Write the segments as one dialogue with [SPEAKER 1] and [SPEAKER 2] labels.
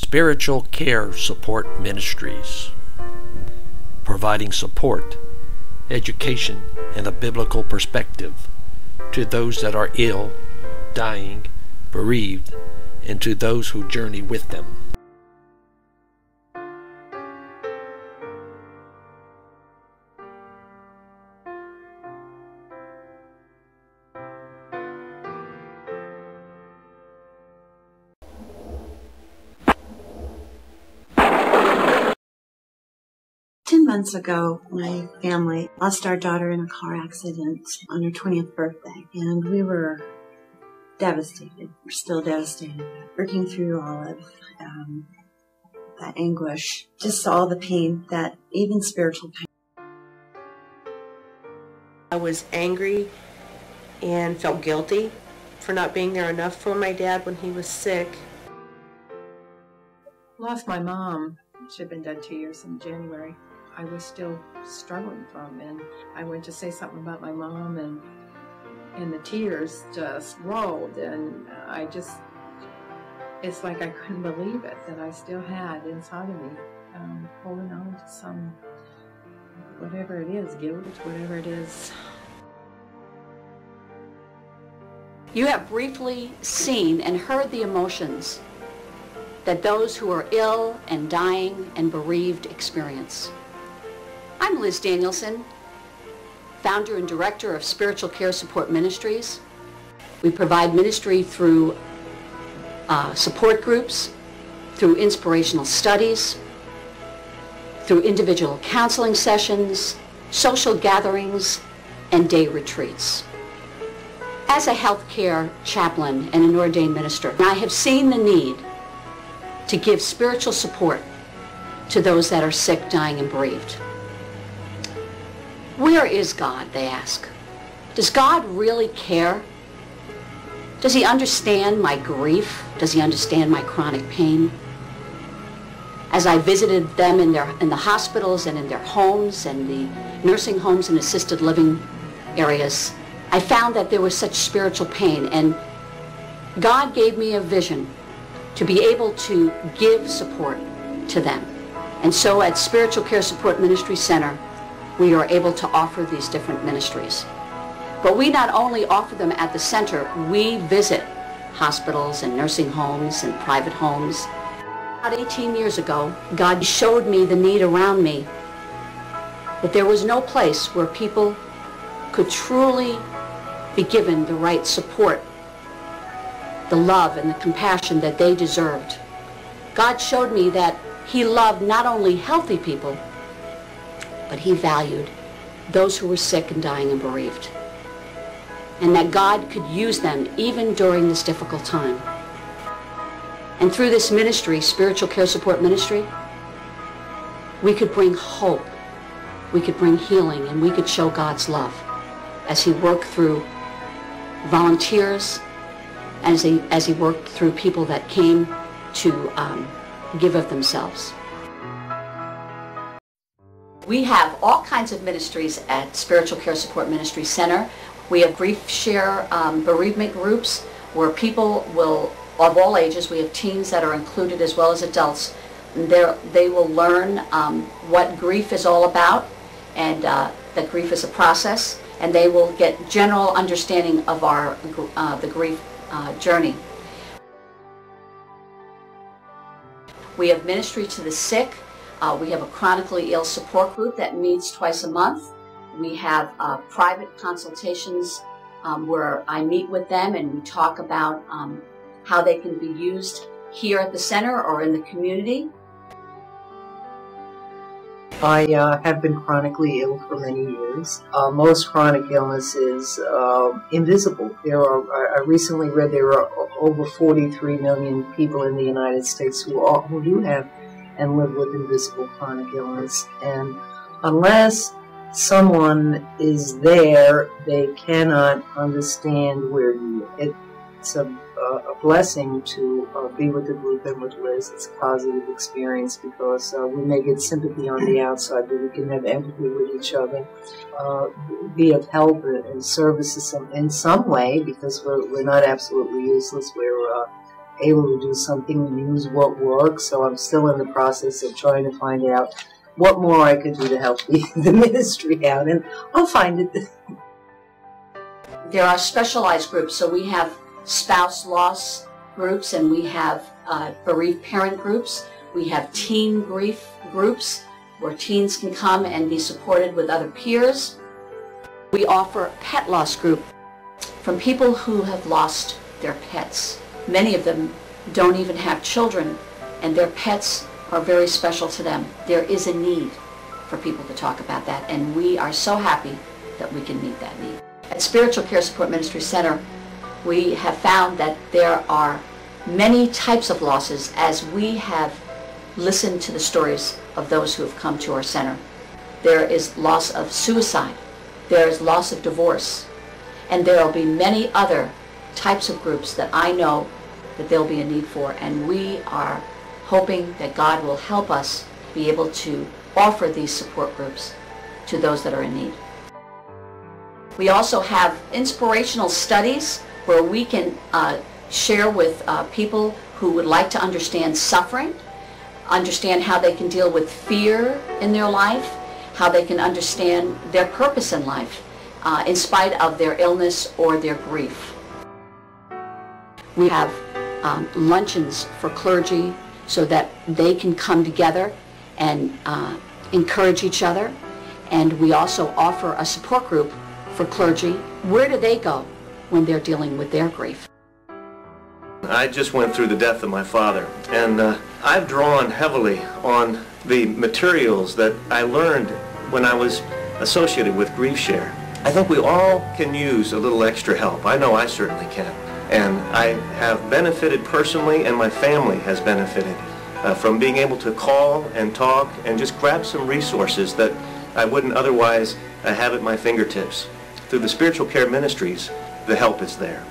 [SPEAKER 1] Spiritual Care Support Ministries, providing support, education, and a biblical perspective to those that are ill, dying, bereaved, and to those who journey with them.
[SPEAKER 2] Months ago, my family lost our daughter in a car accident on her 20th birthday, and we were devastated. We're still devastated. Working through all of that anguish, just all the pain, that even spiritual pain.
[SPEAKER 3] I was angry and felt guilty for not being there enough for my dad when he was sick.
[SPEAKER 4] Lost my mom. She had been dead 2 years in January. I was still struggling from, and I went to say something about my mom, and the tears just rolled, and it's like I couldn't believe it, that I still had inside of me, holding on to some, whatever it is, guilt, whatever it is.
[SPEAKER 5] You have briefly seen and heard the emotions that those who are ill and dying and bereaved experience. I'm Liz Danielsen, founder and director of Spiritual Care Support Ministries. We provide ministry through support groups, through inspirational studies, through individual counseling sessions, social gatherings, and day retreats. As a healthcare chaplain and an ordained minister, I have seen the need to give spiritual support to those that are sick, dying, and bereaved. Where is God, they ask. Does God really care? Does he understand my grief? Does he understand my chronic pain? As I visited them in the hospitals and in their homes and the nursing homes and assisted living areas, I found that there was such spiritual pain, and God gave me a vision to be able to give support to them. And so at Spiritual Care Support Ministry Center, we are able to offer these different ministries. But we not only offer them at the center, we visit hospitals and nursing homes and private homes. About 18 years ago, God showed me the need around me, that there was no place where people could truly be given the right support, the love and the compassion that they deserved. God showed me that he loved not only healthy people, but he valued those who were sick and dying and bereaved, and that God could use them even during this difficult time. And through this ministry, Spiritual Care Support Ministry, we could bring hope, we could bring healing, and we could show God's love as he worked through volunteers, as he worked through people that came to give of themselves. We have all kinds of ministries at Spiritual Care Support Ministry Center. We have grief share bereavement groups where people will, of all ages, we have teens that are included as well as adults. They will learn what grief is all about, and that grief is a process, and they will get general understanding of the grief journey. We have ministry to the sick. We have a chronically ill support group that meets twice a month. We have private consultations where I meet with them and we talk about how they can be used here at the center or in the community.
[SPEAKER 6] I have been chronically ill for many years. Most chronic illness is invisible. I recently read there are over 43 million people in the United States who do have and live with invisible chronic illness. And unless someone is there, they cannot understand where you are. It's a blessing to be with the group and with Liz. It's a positive experience because we may get sympathy on the outside, but we can have empathy with each other, be of help and service in some way, because we're not absolutely useless. We're able to do something and use what works. So I'm still in the process of trying to find out what more I could do to help the ministry out, and I'll find it.
[SPEAKER 5] There are specialized groups, so we have spouse loss groups, and we have bereaved parent groups. We have teen grief groups where teens can come and be supported with other peers. We offer a pet loss group from people who have lost their pets. Many of them don't even have children, and their pets are very special to them. There is a need for people to talk about that, and we are so happy that we can meet that need. At Spiritual Care Support Ministry Center, we have found that there are many types of losses as we have listened to the stories of those who have come to our center. There is loss of suicide, there is loss of divorce, and there will be many other types of groups that I know that there'll be a need for, and we are hoping that God will help us be able to offer these support groups to those that are in need. We also have inspirational studies where we can share with people who would like to understand suffering, understand how they can deal with fear in their life, how they can understand their purpose in life in spite of their illness or their grief. We have luncheons for clergy so that they can come together and encourage each other. And we also offer a support group for clergy. Where do they go when they're dealing with their grief?
[SPEAKER 7] I just went through the death of my father, and I've drawn heavily on the materials that I learned when I was associated with Grief Share. I think we all can use a little extra help. I know I certainly can. And I have benefited personally, and my family has benefited from being able to call and talk and just grab some resources that I wouldn't otherwise have at my fingertips. Through the Spiritual Care Ministries, the help is there.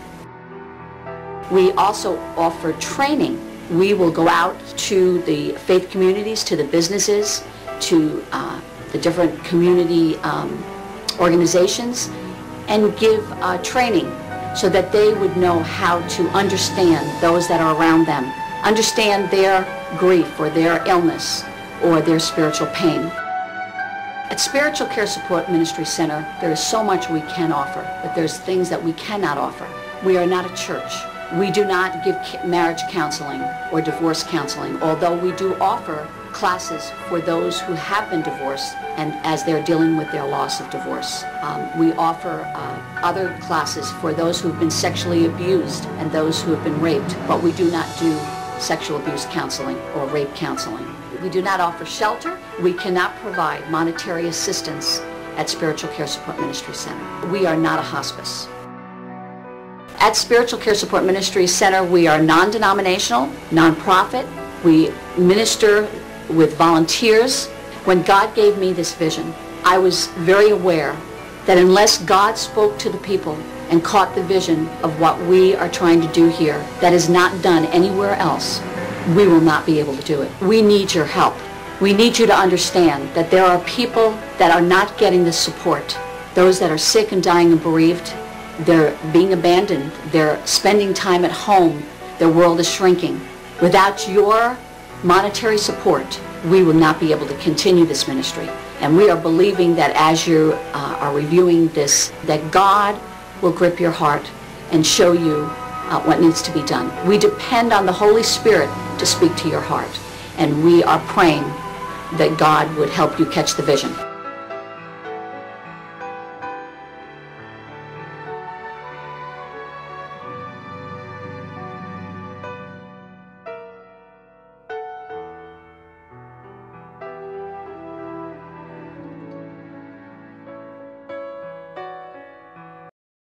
[SPEAKER 5] We also offer training. We will go out to the faith communities, to the businesses, to the different community organizations, and give training so that they would know how to understand those that are around them, understand their grief or their illness or their spiritual pain. At Spiritual Care Support Ministry Center, there is so much we can offer, but there's things that we cannot offer. We are not a church. We do not give marriage counseling or divorce counseling, although we do offer classes for those who have been divorced and as they're dealing with their loss of divorce. We offer other classes for those who have been sexually abused and those who have been raped, but we do not do sexual abuse counseling or rape counseling. We do not offer shelter. We cannot provide monetary assistance at Spiritual Care Support Ministry Center. We are not a hospice. At Spiritual Care Support Ministry Center, we are non-denominational, non-profit. We minister with volunteers. When God gave me this vision, I was very aware that unless God spoke to the people and caught the vision of what we are trying to do here that is not done anywhere else, we will not be able to do it. We need your help. We need you to understand that there are people that are not getting the support. Those that are sick and dying and bereaved, they're being abandoned. They're spending time at home. Their world is shrinking. Without your monetary support, we will not be able to continue this ministry. And we are believing that as you are reviewing this, that God will grip your heart and show you what needs to be done. We depend on the Holy Spirit to speak to your heart. And we are praying that God would help you catch the vision.